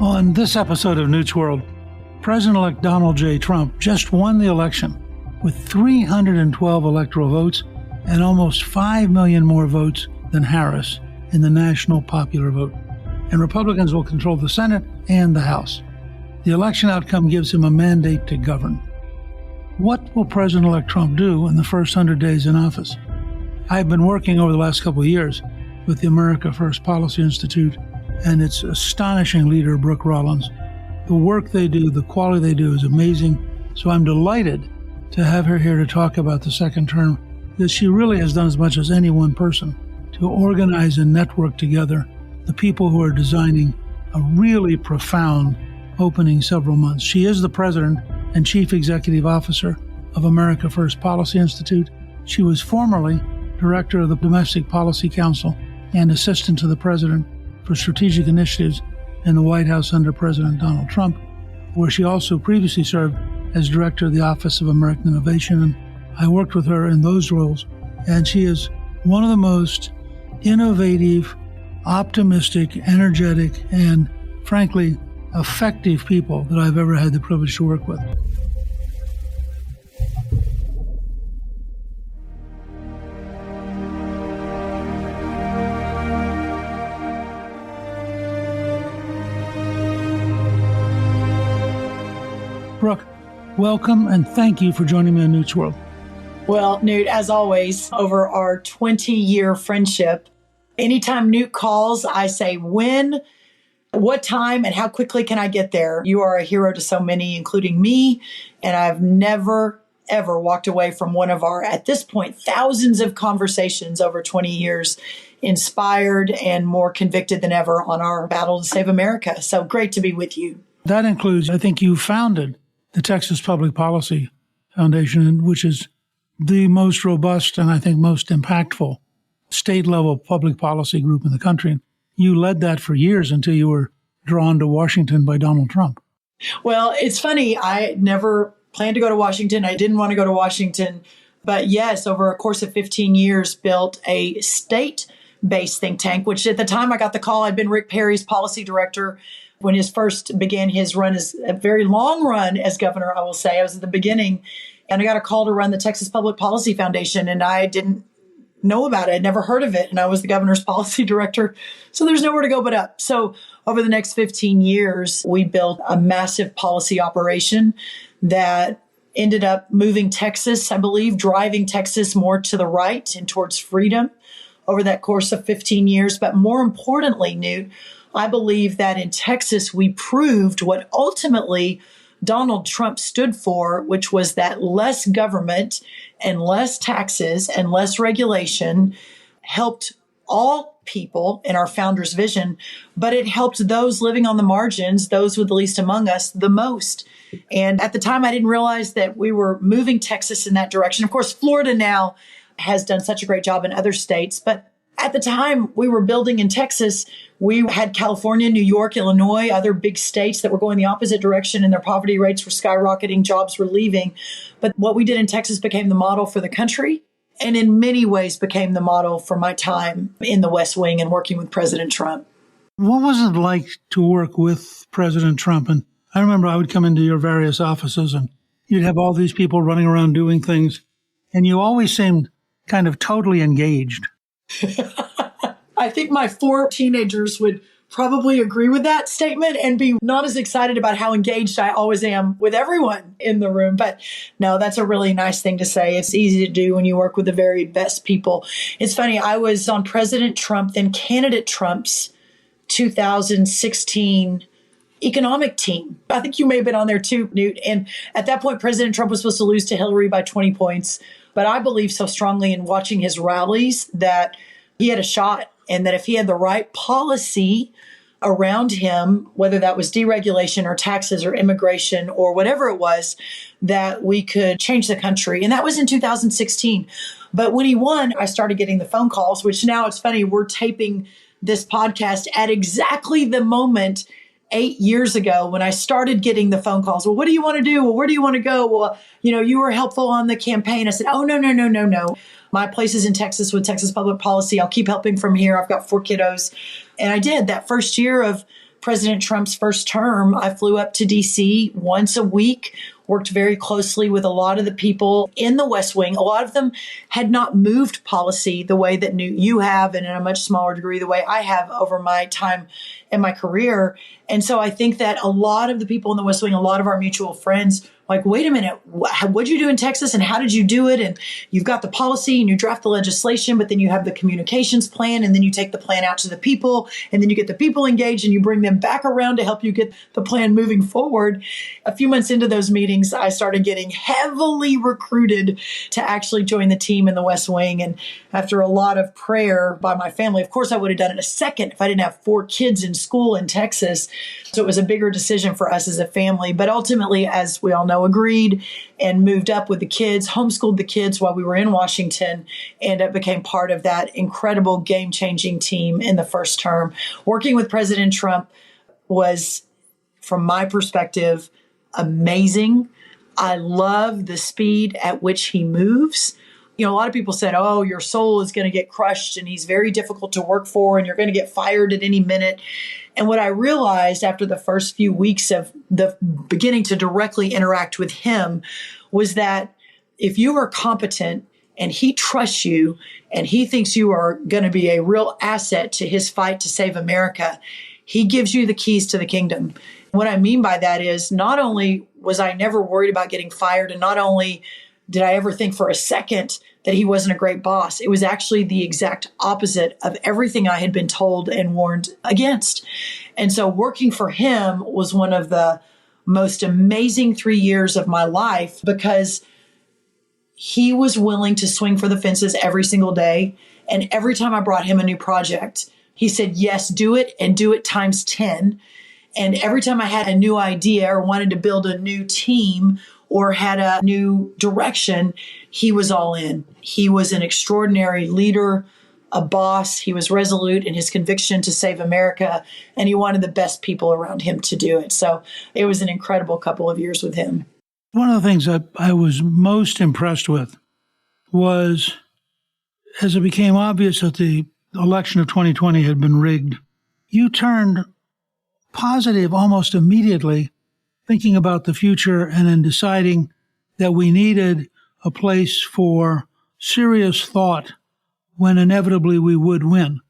On this episode of Newt's World, President-elect Donald J. Trump just won the election with 312 electoral votes and almost 5 million more votes than Harris in the national popular vote. And Republicans will control the Senate and the House. The election outcome gives him a mandate to govern. What will President-elect Trump do in the first 100 days in office? I've been working over the last couple of years with the America First Policy Institute and its astonishing leader, Brooke Rollins. The work they do, the quality they do is amazing. So I'm delighted to have her here to talk about the second term, because she really has done as much as any one person to organize and network together the people who are designing a really profound opening several months. She is the president and chief executive officer of America First Policy Institute. She was formerly director of the Domestic Policy Council and assistant to the president for strategic initiatives in the White House under President Donald Trump, where she also previously served as director of the Office of American Innovation. And I worked with her in those roles. And she is one of the most innovative, optimistic, energetic, and frankly, effective people that I've ever had the privilege to work with. Brooke, welcome and thank you for joining me on Newt's World. Well, Newt, as always, over our 20-year friendship, anytime Newt calls, I say when, what time, and how quickly can I get there? You are a hero to so many, including me, and I've never, ever walked away from one of our, at this point, thousands of conversations over 20 years, inspired and more convicted than ever on our battle to save America. So great to be with you. That includes, I think you founded the Texas Public Policy Foundation, which is the most robust and I think most impactful state-level public policy group in the country. You led that for years until you were drawn to Washington by Donald Trump. Well, it's funny. I never planned to go to Washington. I didn't want to go to Washington. But yes, over a course of 15 years, built a state-based think tank, which at the time I got the call, I'd been Rick Perry's policy director when his first began his run, as a very long run as governor, I will say. I was at the beginning, and I got a call to run the Texas Public Policy Foundation, and I didn't know about it. I'd never heard of it, and I was the governor's policy director, so there's nowhere to go but up. So over the next 15 years, we built a massive policy operation that ended up moving Texas, I believe, driving Texas more to the right and towards freedom over that course of 15 years. But more importantly, Newt, I believe that in Texas, we proved what ultimately Donald Trump stood for, which was that less government and less taxes and less regulation helped all people in our founder's vision, but it helped those living on the margins, those with the least among us, the most. And at the time, I didn't realize that we were moving Texas in that direction. Of course, Florida now has done such a great job in other states, but at the time we were building in Texas, we had California, New York, Illinois, other big states that were going the opposite direction, and their poverty rates were skyrocketing, jobs were leaving. But what we did in Texas became the model for the country, and in many ways became the model for my time in the West Wing and working with President Trump. What was it like to work with President Trump? And I remember I would come into your various offices and you'd have all these people running around doing things, and you always seemed kind of totally engaged. I think my 4 teenagers would probably agree with that statement and be not as excited about how engaged I always am with everyone in the room. But no, that's a really nice thing to say. It's easy to do when you work with the very best people. It's funny. I was on President Trump, then candidate Trump's 2016 economic team. I think you may have been on there too, Newt. And at that point, President Trump was supposed to lose to Hillary by 20 points. But I believe so strongly in watching his rallies that he had a shot, and that if he had the right policy around him, whether that was deregulation or taxes or immigration or whatever it was, that we could change the country. And that was in 2016. But when he won, I started getting the phone calls, which now it's funny, we're taping this podcast at exactly the moment 8 years ago when I started getting the phone calls. Well, what do you want to do? Well, where do you want to go? Well, you were helpful on the campaign. I said, oh, no. My place is in Texas with Texas Public Policy. I'll keep helping from here. I've got 4 kiddos. And I did that first year of President Trump's first term, I flew up to DC once a week, worked very closely with a lot of the people in the West Wing. A lot of them had not moved policy the way that Newt, you have, and in a much smaller degree the way I have over my time in my career. And so I think that a lot of the people in the West Wing, a lot of our mutual friends, like, wait a minute, what'd you do in Texas and how did you do it? And you've got the policy and you draft the legislation, but then you have the communications plan and then you take the plan out to the people and then you get the people engaged and you bring them back around to help you get the plan moving forward. A few months into those meetings, I started getting heavily recruited to actually join the team in the West Wing. And after a lot of prayer by my family, of course, I would have done it in a second if I didn't have 4 kids in school in Texas. So it was a bigger decision for us as a family. But ultimately, as we all know, agreed and moved up with the kids, homeschooled the kids while we were in Washington, and it became part of that incredible game-changing team in the first term. Working with President Trump was, from my perspective, amazing. I love the speed at which he moves. You know, a lot of people said, oh, your soul is going to get crushed and he's very difficult to work for and you're going to get fired at any minute. And what I realized after the first few weeks of the beginning to directly interact with him was that if you are competent and he trusts you and he thinks you are going to be a real asset to his fight to save America, he gives you the keys to the kingdom. What I mean by that is not only was I never worried about getting fired, and not only did I ever think for a second that he wasn't a great boss, it was actually the exact opposite of everything I had been told and warned against. And so working for him was one of the most amazing 3 years of my life because he was willing to swing for the fences every single day. And every time I brought him a new project, he said, yes, do it and do it times 10. And every time I had a new idea or wanted to build a new team or had a new direction, he was all in. He was an extraordinary leader, a boss. He was resolute in his conviction to save America, and he wanted the best people around him to do it. So it was an incredible couple of years with him. One of the things I was most impressed with was, as it became obvious that the election of 2020 had been rigged, you turned positive almost immediately, thinking about the future and then deciding that we needed a place for serious thought when inevitably we would win.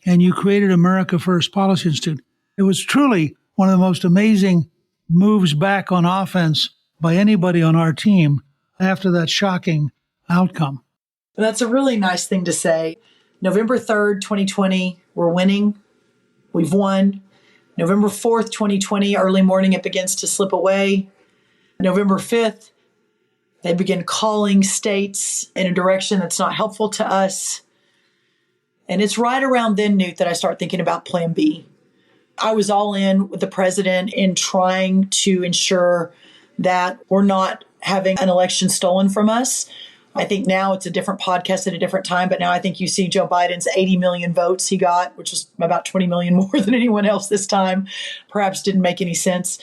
And you created America First Policy Institute. It was truly one of the most amazing moves back on offense by anybody on our team after that shocking outcome. That's a really nice thing to say. November 3rd, 2020, we're winning. We've won. November 4th, 2020, early morning, it begins to slip away. November 5th, they begin calling states in a direction that's not helpful to us. And it's right around then, Newt, that I start thinking about Plan B. I was all in with the president in trying to ensure that we're not having an election stolen from us. I think now it's a different podcast at a different time, but now I think you see Joe Biden's 80 million votes he got, which was about 20 million more than anyone else this time. Perhaps didn't make any sense.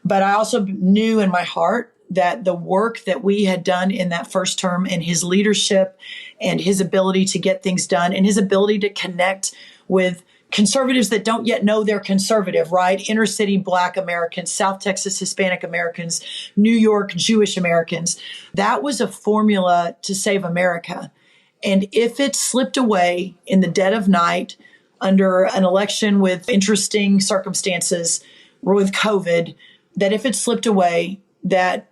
But I also knew in my heart that the work that we had done in that first term and his leadership and his ability to get things done and his ability to connect with conservatives that don't yet know they're conservative, right? Inner city Black Americans, South Texas Hispanic Americans, New York Jewish Americans. That was a formula to save America. And if it slipped away in the dead of night under an election with interesting circumstances with COVID, that if it slipped away, that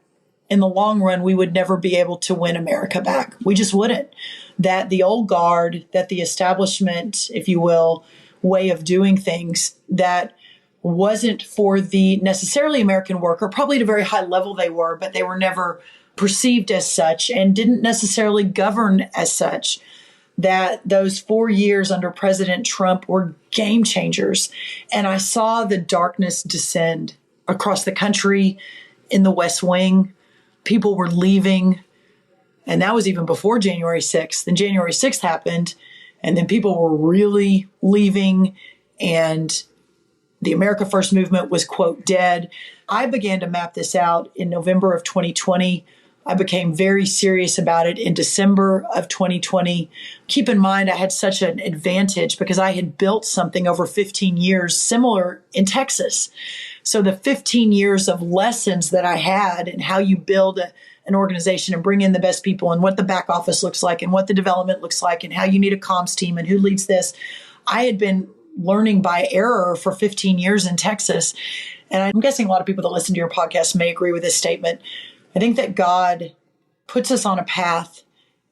in the long run, we would never be able to win America back. We just wouldn't. That the old guard, that the establishment, if you will, way of doing things that wasn't for the necessarily American worker, probably at a very high level they were, but they were never perceived as such and didn't necessarily govern as such, that those 4 years under President Trump were game changers. And I saw the darkness descend across the country in the West Wing. People were leaving. And that was even before January 6th. Then January 6th happened. And then people were really leaving, and the America First movement was, quote, dead. I began to map this out in November of 2020 I became very serious about it in December of 2020. Keep in mind, I had such an advantage because I had built something over 15 years similar in Texas. So the 15 years of lessons that I had and how you build an organization and bring in the best people and what the back office looks like and what the development looks like and how you need a comms team and who leads this, I had been learning by error for 15 years in Texas. And I'm guessing a lot of people that listen to your podcast may agree with this statement. I think that God puts us on a path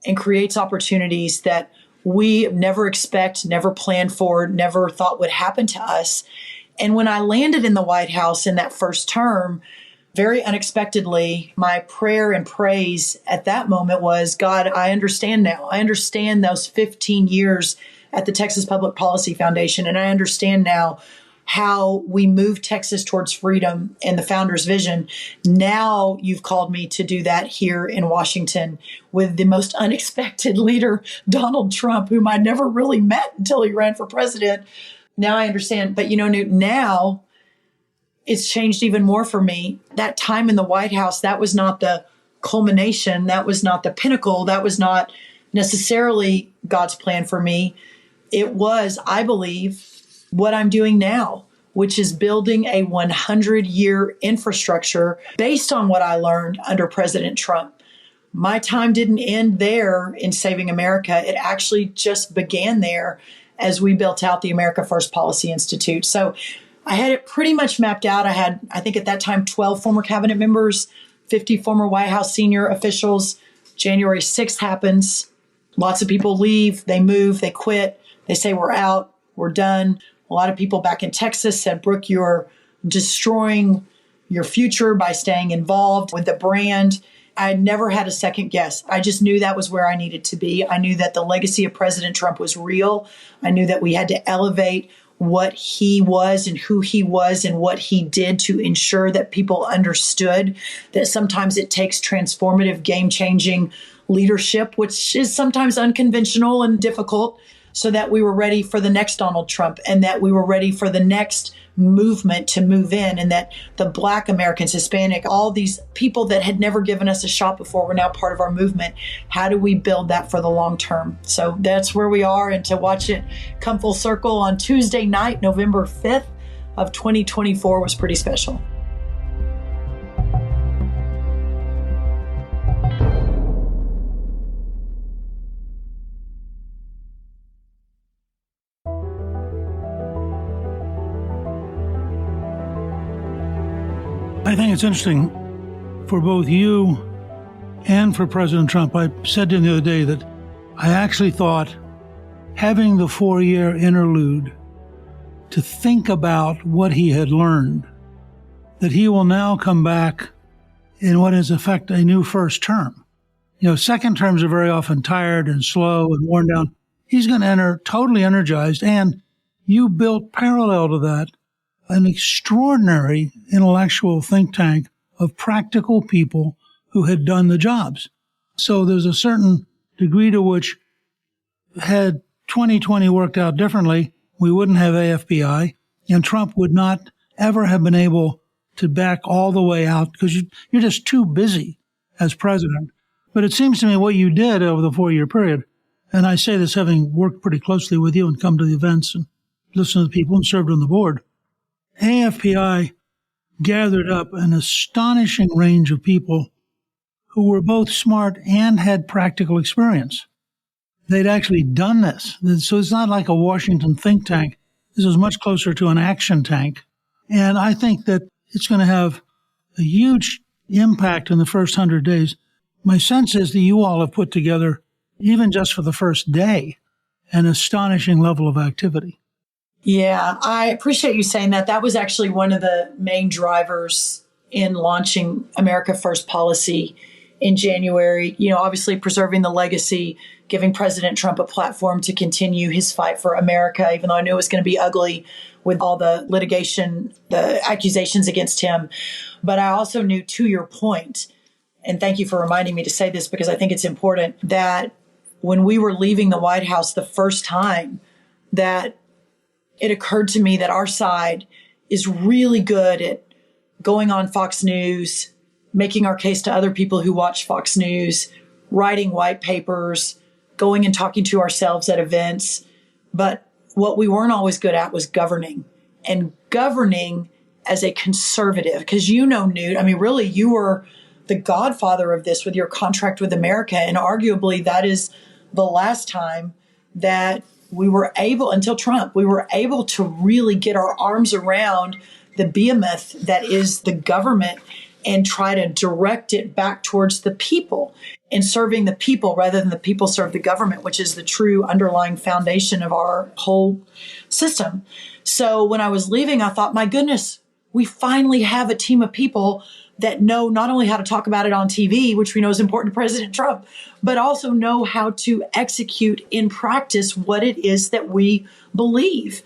and creates opportunities that we never expect, never planned for, never thought would happen to us. And when I landed in the White House in that first term, very unexpectedly, my prayer and praise at that moment was, God, I understand now. I understand those 15 years at the Texas Public Policy Foundation. And I understand now how we move Texas towards freedom and the founder's vision. Now you've called me to do that here in Washington with the most unexpected leader, Donald Trump, whom I never really met until he ran for president. Now I understand. But Newt, now it's changed even more for me. That time in the White House, that was not the culmination. That was not the pinnacle. That was not necessarily God's plan for me. It was, I believe, what I'm doing now, which is building a 100-year infrastructure based on what I learned under President Trump. My time didn't end there in saving America. It actually just began there as we built out the America First Policy Institute. So I had it pretty much mapped out. I had, I think at that time, 12 former cabinet members, 50 former White House senior officials. January 6th happens. Lots of people leave, they move, they quit. They say, we're out, we're done. A lot of people back in Texas said, Brooke, you're destroying your future by staying involved with the brand. I never had a second guess. I just knew that was where I needed to be. I knew that the legacy of President Trump was real. I knew that we had to elevate what he was and who he was and what he did to ensure that people understood that sometimes it takes transformative, game-changing leadership, which is sometimes unconventional and difficult, so that we were ready for the next Donald Trump and that we were ready for the next movement to move in, and that the Black Americans, Hispanic, all these people that had never given us a shot before were now part of our movement. How do we build that for the long term? So that's where we are. And to watch it come full circle on Tuesday night, November 5th of 2024 was pretty special. I think it's interesting for both you and for President Trump. I said to him the other day that I actually thought having the 4-year interlude to think about what he had learned, that he will now come back in what is in effect a new first term. Second terms are very often tired and slow and worn down. He's going to enter totally energized, and you built parallel to that an extraordinary intellectual think tank of practical people who had done the jobs. So there's a certain degree to which, had 2020 worked out differently, we wouldn't have AFPI, and Trump would not ever have been able to back all the way out because you're just too busy as president. But it seems to me what you did over the 4-year period, and I say this having worked pretty closely with you and come to the events and listened to the people and served on the board, AFPI gathered up an astonishing range of people who were both smart and had practical experience. They'd actually done this. So it's not like a Washington think tank. This is much closer to an action tank. And I think that it's going to have a huge impact in the first 100 days. My sense is that you all have put together, even just for the first day, an astonishing level of activity. Yeah, I appreciate you saying that. That was actually one of the main drivers in launching America First policy in January. Obviously preserving the legacy, giving President Trump a platform to continue his fight for America, even though I knew it was going to be ugly with all the litigation, the accusations against him. But I also knew, to your point, and thank you for reminding me to say this because I think it's important, that when we were leaving the White House the first time, that it occurred to me that our side is really good at going on Fox News, making our case to other people who watch Fox News, writing white papers, going and talking to ourselves at events. But what we weren't always good at was governing, and governing as a conservative. Because Newt, I mean, really, you were the godfather of this with your contract with America. And arguably that is the last time that we were able, until Trump, we were able to really get our arms around the behemoth that is the government and try to direct it back towards the people and serving the people rather than the people serve the government, which is the true underlying foundation of our whole system. So when I was leaving, I thought, my goodness, we finally have a team of people that know not only how to talk about it on TV, which we know is important to President Trump, but also know how to execute in practice what it is that we believe.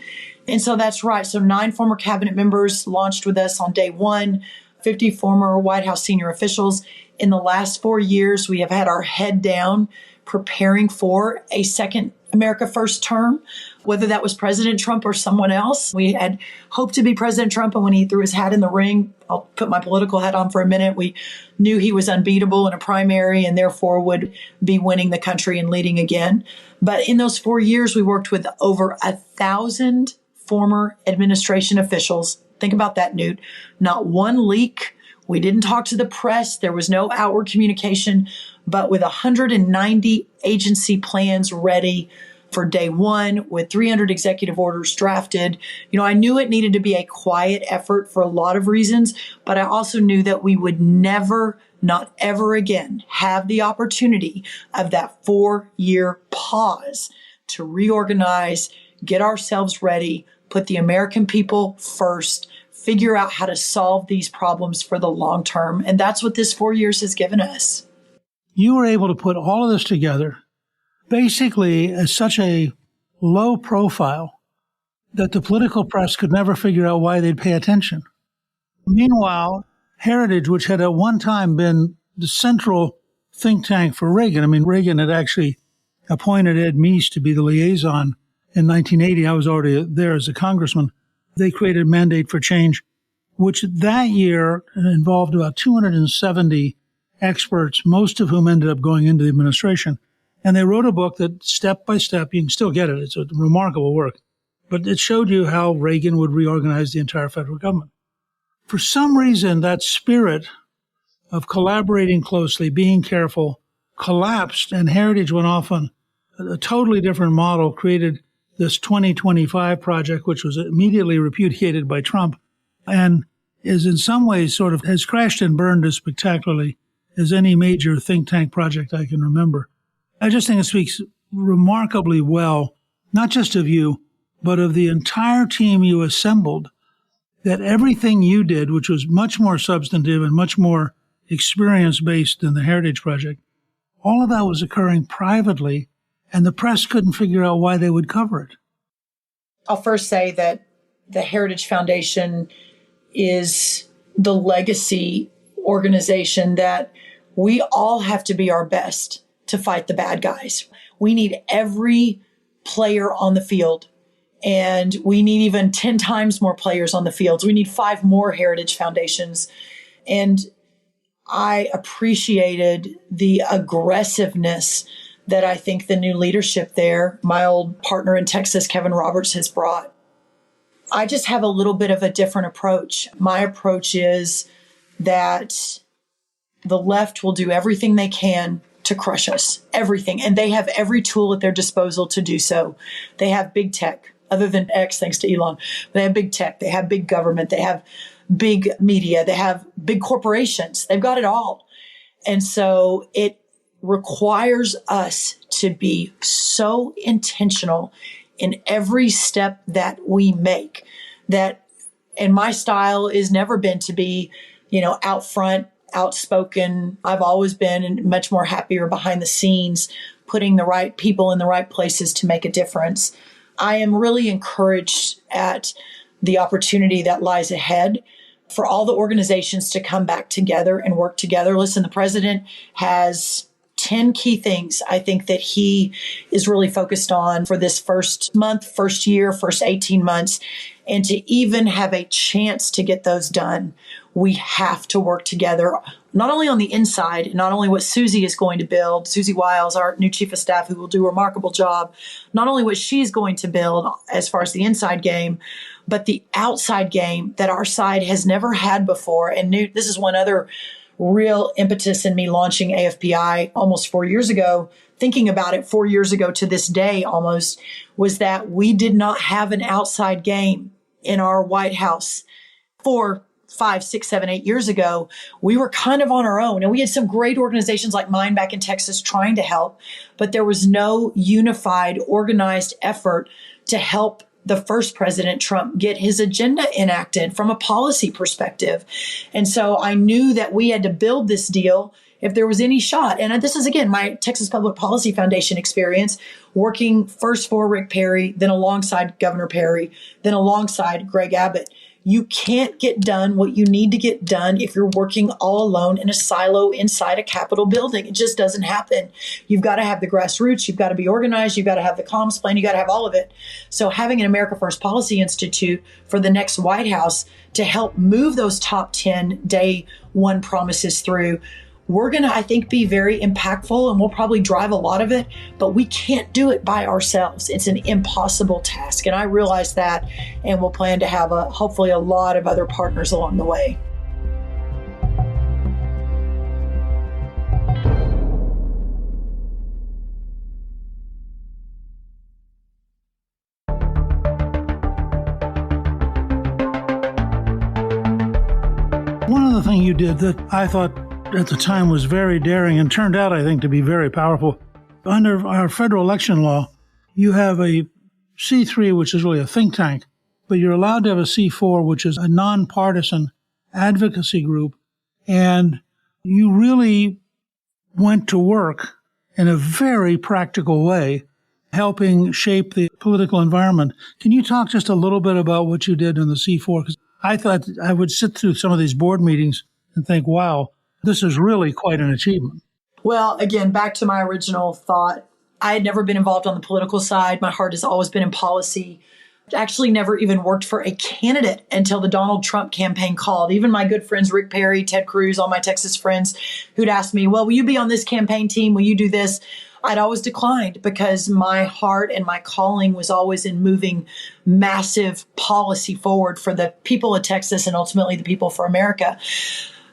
And so that's right. So 9 former cabinet members launched with us on day one, 50 former White House senior officials. In the last 4 years, we have had our head down preparing for a second America First term, whether that was President Trump or someone else. We had hoped to be President Trump, and when he threw his hat in the ring, I'll put my political hat on for a minute, we knew he was unbeatable in a primary and therefore would be winning the country and leading again. But in those 4 years, we worked with over 1,000 former administration officials. Think about that, Newt. Not one leak. We didn't talk to the press. There was no outward communication, but with 190 agency plans ready for day one, with 300 executive orders drafted. I knew it needed to be a quiet effort for a lot of reasons, but I also knew that we would never, not ever again, have the opportunity of that 4-year pause to reorganize, get ourselves ready, put the American people first, figure out how to solve these problems for the long term. And that's what this 4 years has given us. You were able to put all of this together basically as such a low profile that the political press could never figure out why they'd pay attention. Meanwhile, Heritage, which had at one time been the central think tank for Reagan, I mean, Reagan had actually appointed Ed Meese to be the liaison in 1980. I was already there as a congressman. They created a Mandate for Change, which that year involved about 270 experts, most of whom ended up going into the administration. And they wrote a book that step by step, you can still get it. It's a remarkable work. But it showed you how Reagan would reorganize the entire federal government. For some reason, that spirit of collaborating closely, being careful, collapsed, and Heritage went off on a totally different model, created this 2025 project, which was immediately repudiated by Trump, and is in some ways sort of has crashed and burned as spectacularly as any major think tank project I can remember. I just think it speaks remarkably well, not just of you, but of the entire team you assembled, that everything you did, which was much more substantive and much more experience-based than the Heritage Project, all of that was occurring privately, and the press couldn't figure out why they would cover it. I'll first say that the Heritage Foundation is the legacy organization that we all have to be our best to fight the bad guys. We need every player on the field, and we need even 10 times more players on the fields. We need 5 more Heritage Foundations. And I appreciated the aggressiveness that I think the new leadership there, my old partner in Texas, Kevin Roberts, has brought. I just have a little bit of a different approach. My approach is that the left will do everything they can to crush us, everything. And they have every tool at their disposal to do so. They have big tech, other than X, thanks to Elon. They have big tech, they have big government, they have big media, they have big corporations. They've got it all. And so it requires us to be so intentional in every step that we make and my style is never been to be, out front, outspoken. I've always been much more happier behind the scenes, putting the right people in the right places to make a difference. I am really encouraged at the opportunity that lies ahead for all the organizations to come back together and work together. Listen, the president has 10 key things I think that he is really focused on for this first month, first year, first 18 months. And to even have a chance to get those done, we have to work together, not only on the inside, not only what Susie is going to build, Susie Wiles, our new chief of staff, who will do a remarkable job, not only what she's going to build as far as the inside game, but the outside game that our side has never had before. And Newt, this is one other real impetus in me launching AFPI almost 4 years ago, thinking about it 4 years ago to this day almost, was that we did not have an outside game in our White House 4, 5, 6, 7, 8 years ago. We were kind of on our own, and we had some great organizations like mine back in Texas trying to help, but there was no unified, organized effort to help the first President Trump get his agenda enacted from a policy perspective. And so I knew that we had to build this deal if there was any shot. And this is, again, my Texas Public Policy Foundation experience, working first for Rick Perry, then alongside Governor Perry, then alongside Greg Abbott. You can't get done what you need to get done if you're working all alone in a silo inside a Capitol building. It just doesn't happen. You've got to have the grassroots. You've got to be organized. You've got to have the comms plan. You've got to have all of it. So having an America First Policy Institute for the next White House to help move those top 10 day one promises through, we're going to, I think, be very impactful, and we'll probably drive a lot of it, but we can't do it by ourselves. It's an impossible task. And I realize that, and we'll plan to have hopefully a lot of other partners along the way. One of the things you did that I thought at the time was very daring and turned out, I think, to be very powerful. Under our federal election law, you have a C3, which is really a think tank, but you're allowed to have a C4, which is a nonpartisan advocacy group. And you really went to work in a very practical way, helping shape the political environment. Can you talk just a little bit about what you did in the C4? Because I thought I would sit through some of these board meetings and think, wow, this is really quite an achievement. Well, again, back to my original thought, I had never been involved on the political side. My heart has always been in policy. Actually never even worked for a candidate until the Donald Trump campaign called. Even my good friends, Rick Perry, Ted Cruz, all my Texas friends who'd asked me, well, will you be on this campaign team? Will you do this? I'd always declined because my heart and my calling was always in moving massive policy forward for the people of Texas and ultimately the people for America.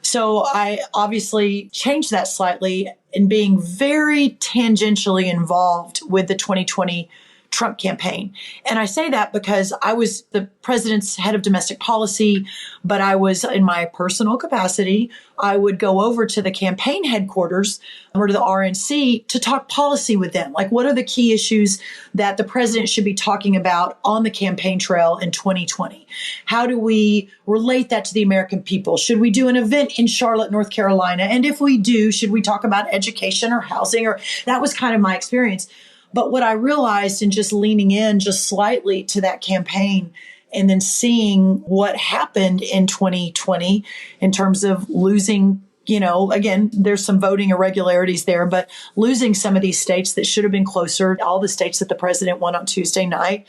So I obviously changed that slightly in being very tangentially involved with the 2020 Trump campaign. And I say that because I was the president's head of domestic policy, but I was in my personal capacity, I would go over to the campaign headquarters or to the RNC to talk policy with them. Like, what are the key issues that the president should be talking about on the campaign trail in 2020? How do we relate that to the American people? Should we do an event in Charlotte, North Carolina? And if we do, should we talk about education or housing? Or that was kind of my experience. But what I realized in just leaning in just slightly to that campaign and then seeing what happened in 2020 in terms of losing, again, there's some voting irregularities there, but losing some of these states that should have been closer, all the states that the president won on Tuesday night,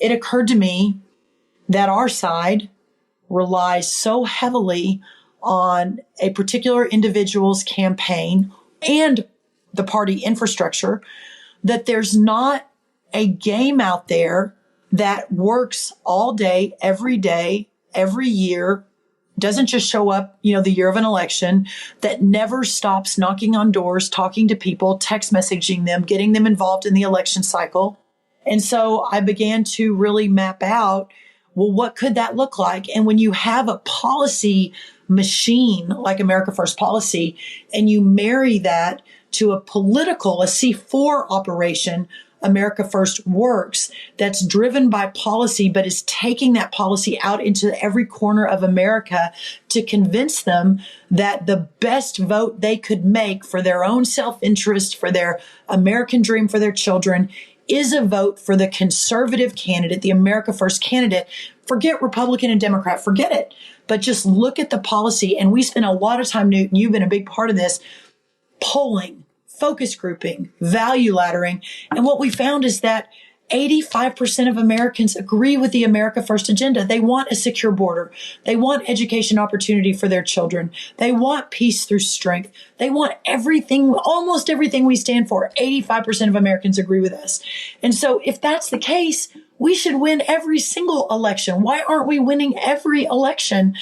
it occurred to me that our side relies so heavily on a particular individual's campaign and the party infrastructure that there's not a game out there that works all day, every year, doesn't just show up, the year of an election, that never stops knocking on doors, talking to people, text messaging them, getting them involved in the election cycle. And so I began to really map out, well, what could that look like? And when you have a policy machine like America First Policy, and you marry that to a C4 operation, America First Works, that's driven by policy, but is taking that policy out into every corner of America to convince them that the best vote they could make for their own self-interest, for their American dream, for their children, is a vote for the conservative candidate, the America First candidate. Forget Republican and Democrat, forget it. But just look at the policy. And we spend a lot of time, Newt, and you've been a big part of this, polling focus grouping, value laddering. And what we found is that 85% of Americans agree with the America First agenda. They want a secure border. They want education opportunity for their children. They want peace through strength. They want everything, almost everything we stand for. 85% of Americans agree with us. And so if that's the case, we should win every single election. Why aren't we winning every election?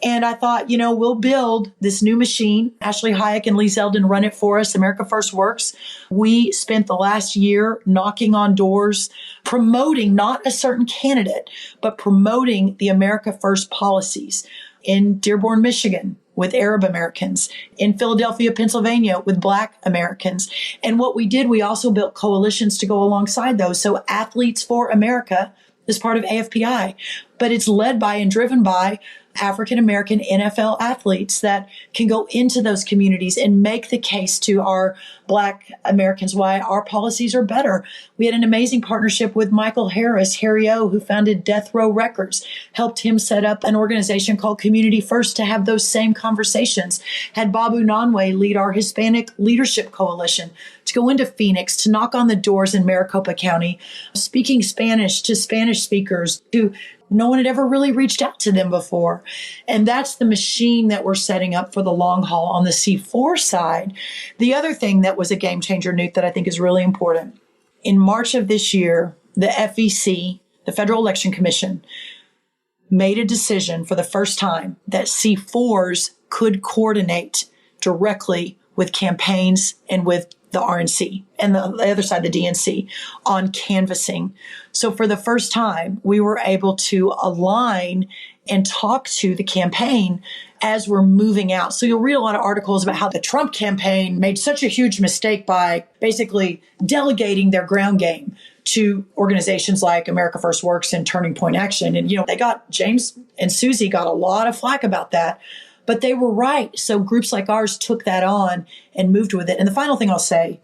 And I thought, we'll build this new machine. Ashley Hayek and Lee Zeldin run it for us. America First works. We spent the last year knocking on doors, promoting not a certain candidate, but promoting the America First policies in Dearborn, Michigan, with Arab Americans, in Philadelphia, Pennsylvania, with Black Americans. And what we did, we also built coalitions to go alongside those. So Athletes for America is part of AFPI, but it's led by and driven by African American NFL athletes that can go into those communities and make the case to our Black Americans why our policies are better. We had an amazing partnership with Michael Harris, Harry O, who founded Death Row Records, helped him set up an organization called Community First to have those same conversations. Had Babu Nanwe lead our Hispanic Leadership Coalition to go into Phoenix, to knock on the doors in Maricopa County, speaking Spanish to Spanish speakers who no one had ever really reached out to them before. And that's the machine that we're setting up for the long haul on the C4 side. The other thing that was a game changer, Newt, that I think is really important. In March of this year, the FEC, the Federal Election Commission, made a decision for the first time that C4s could coordinate directly with campaigns and with the RNC and the other side, the DNC, on canvassing. So for the first time, we were able to align and talk to the campaign as we're moving out. So you'll read a lot of articles about how the Trump campaign made such a huge mistake by basically delegating their ground game to organizations like America First Works and Turning Point Action. And, they got, James and Susie got a lot of flack about that. But they were right. So groups like ours took that on and moved with it. And the final thing I'll say,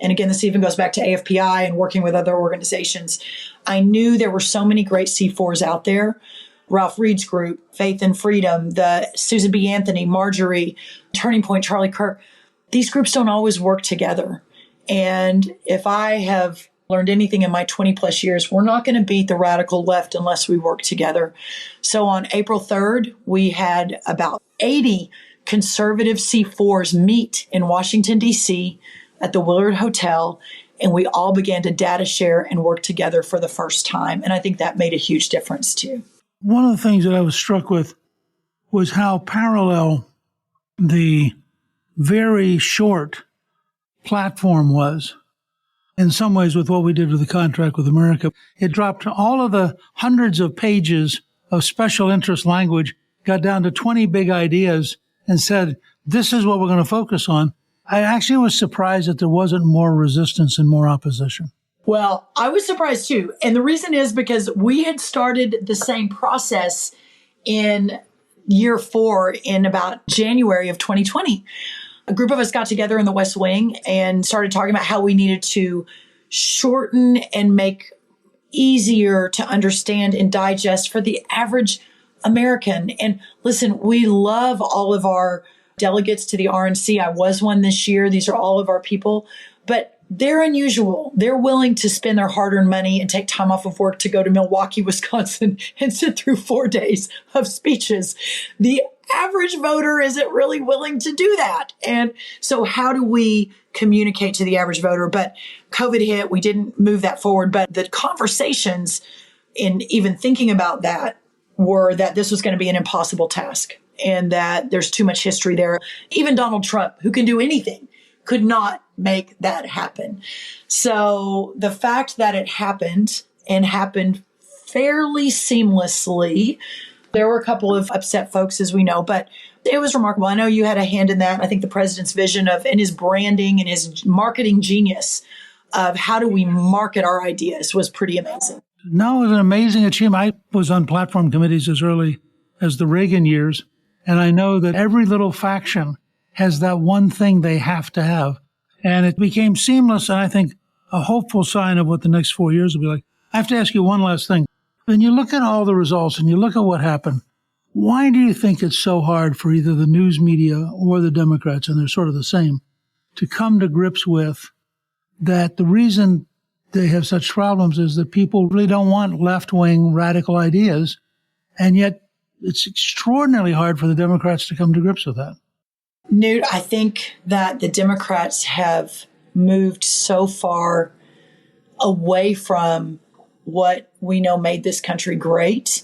and again, this even goes back to AFPI and working with other organizations, I knew there were so many great C4s out there. Ralph Reed's group, Faith and Freedom, the Susan B. Anthony, Marjorie, Turning Point, Charlie Kirk. These groups don't always work together. And if I have learned anything in my 20 plus years, we're not going to beat the radical left unless we work together. So on April 3rd, we had about 80 conservative C4s meet in Washington, D.C. at the Willard Hotel, and we all began to data share and work together for the first time. And I think that made a huge difference too. One of the things that I was struck with was how parallel the very short platform was in some ways with what we did with the contract with America. It dropped all of the hundreds of pages of special interest language, got down to 20 big ideas and said, this is what we're going to focus on. I actually was surprised that there wasn't more resistance and more opposition. Well, I was surprised too. And the reason is because we had started the same process in year 4 in about January of 2020. A group of us got together in the West Wing and started talking about how we needed to shorten and make easier to understand and digest for the average American. And listen, we love all of our delegates to the RNC. I was one this year. These are all of our people, but they're unusual. They're willing to spend their hard-earned money and take time off of work to go to Milwaukee, Wisconsin and sit through 4 days of speeches. The average voter isn't really willing to do that. And so how do we communicate to the average voter? But COVID hit, we didn't move that forward. But the conversations in even thinking about that were that this was going to be an impossible task and that there's too much history there. Even Donald Trump, who can do anything, could not make that happen. So the fact that it happened and happened fairly seamlessly, there were a couple of upset folks, as we know, but it was remarkable. I know you had a hand in that. I think the president's vision of, and his branding and his marketing genius of how do we market our ideas was pretty amazing. No, it was an amazing achievement. I was on platform committees as early as the Reagan years, and I know that every little faction has that one thing they have to have. And it became seamless, and I think a hopeful sign of what the next 4 years will be like. I have to ask you one last thing. When you look at all the results and you look at what happened, why do you think it's so hard for either the news media or the Democrats, and they're sort of the same, to come to grips with that the reason they have such problems is that people really don't want left-wing radical ideas, and yet it's extraordinarily hard for the Democrats to come to grips with that. Newt, I think that the Democrats have moved so far away from what we know made this country great.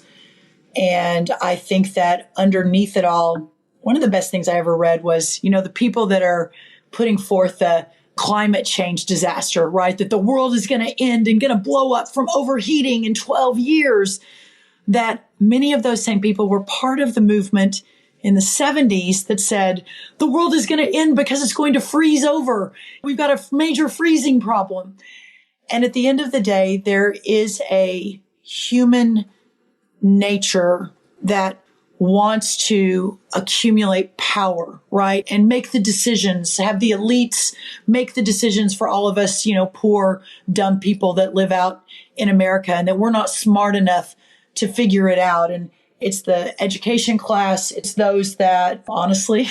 And I think that underneath it all, one of the best things I ever read was, the people that are putting forth the climate change disaster, right? That the world is going to end and going to blow up from overheating in 12 years. That many of those same people were part of the movement in the 70s that said the world is going to end because it's going to freeze over. We've got a major freezing problem. And at the end of the day, there is a human nature that wants to accumulate power, right? And make the decisions, have the elites make the decisions for all of us, poor, dumb people that live out in America, and that we're not smart enough to figure it out. And it's the education class. It's those that honestly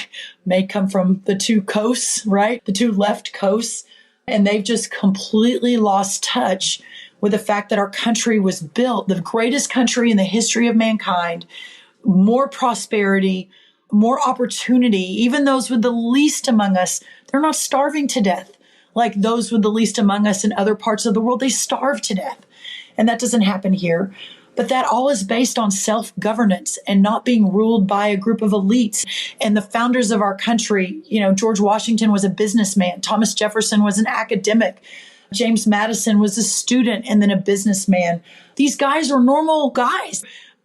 may come from the two coasts, right? The two left coasts. And they've just completely lost touch with the fact that our country was built, the greatest country in the history of mankind, more prosperity, more opportunity. Even those with the least among us, they're not starving to death. Like those with the least among us in other parts of the world, they starve to death. And that doesn't happen here. But that all is based on self-governance and not being ruled by a group of elites. And the founders of our country, George Washington was a businessman. Thomas Jefferson was an academic. James Madison was a student and then a businessman. These guys were normal guys,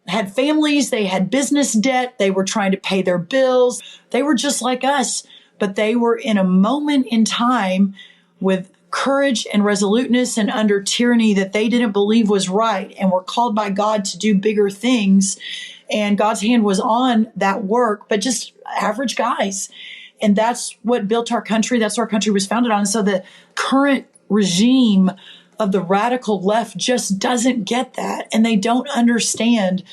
had families, they had business debt, they were trying to pay their bills. They were just like us, but they were in a moment in time with courage and resoluteness and under tyranny that they didn't believe was right, and were called by God to do bigger things. And God's hand was on that work, but just average guys. And that's what built our country. That's what our country was founded on. So the current regime of the radical left just doesn't get that. And they don't understand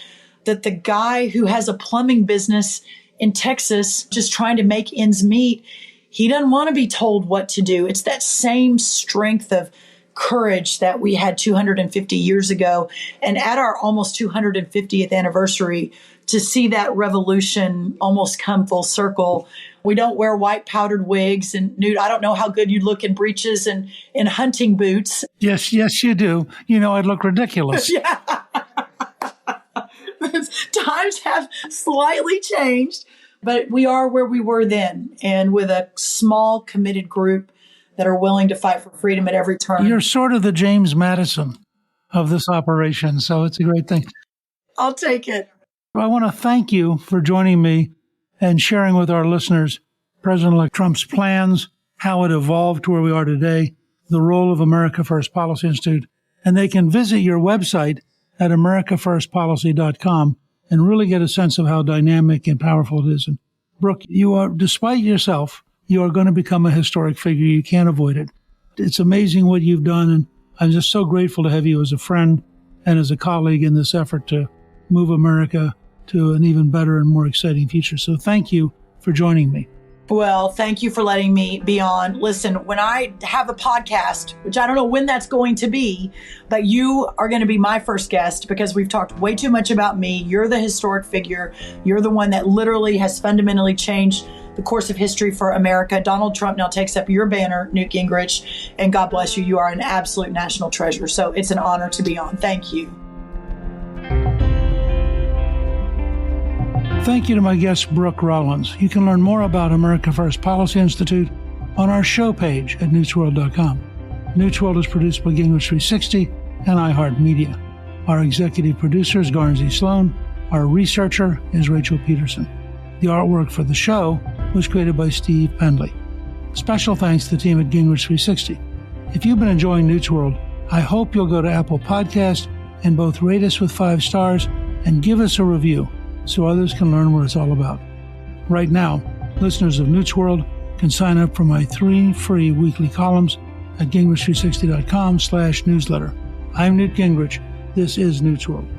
that the guy who has a plumbing business in Texas just trying to make ends meet, he doesn't want to be told what to do. It's that same strength of courage that we had 250 years ago. And at our almost 250th anniversary, to see that revolution almost come full circle. We don't wear white powdered wigs. And Newt, I don't know how good you look in breeches and in hunting boots. Yes, you do. I'd look ridiculous. Yeah. Times have slightly changed. But we are where we were then, and with a small, committed group that are willing to fight for freedom at every turn. You're sort of the James Madison of this operation, so it's a great thing. I'll take it. I want to thank you for joining me and sharing with our listeners President-elect Trump's plans, how it evolved to where we are today, the role of America First Policy Institute, and they can visit your website at americafirstpolicy.com and really get a sense of how dynamic and powerful it is. And Brooke, you are, despite yourself, you are going to become a historic figure. You can't avoid it. It's amazing what you've done, and I'm just so grateful to have you as a friend and as a colleague in this effort to move America to an even better and more exciting future. So thank you for joining me. Well, thank you for letting me be on. Listen, when I have a podcast, which I don't know when that's going to be, but you are going to be my first guest because we've talked way too much about me. You're the historic figure. You're the one that literally has fundamentally changed the course of history for America. Donald Trump now takes up your banner, Newt Gingrich, and God bless you. You are an absolute national treasure. So it's an honor to be on. Thank you. Thank you to my guest, Brooke Rollins. You can learn more about America First Policy Institute on our show page at newsworld.com. Newt's World is produced by Gingrich 360 and iHeartMedia. Our executive producer is Garnsey Sloan. Our researcher is Rachel Peterson. The artwork for the show was created by Steve Pendley. Special thanks to the team at Gingrich 360. If you've been enjoying Newt's World, I hope you'll go to Apple Podcast and both rate us with 5 stars and give us a review so others can learn what it's all about. Right now, listeners of Newt's World can sign up for my 3 free weekly columns at gingrich360.com/newsletter. I'm Newt Gingrich. This is Newt's World.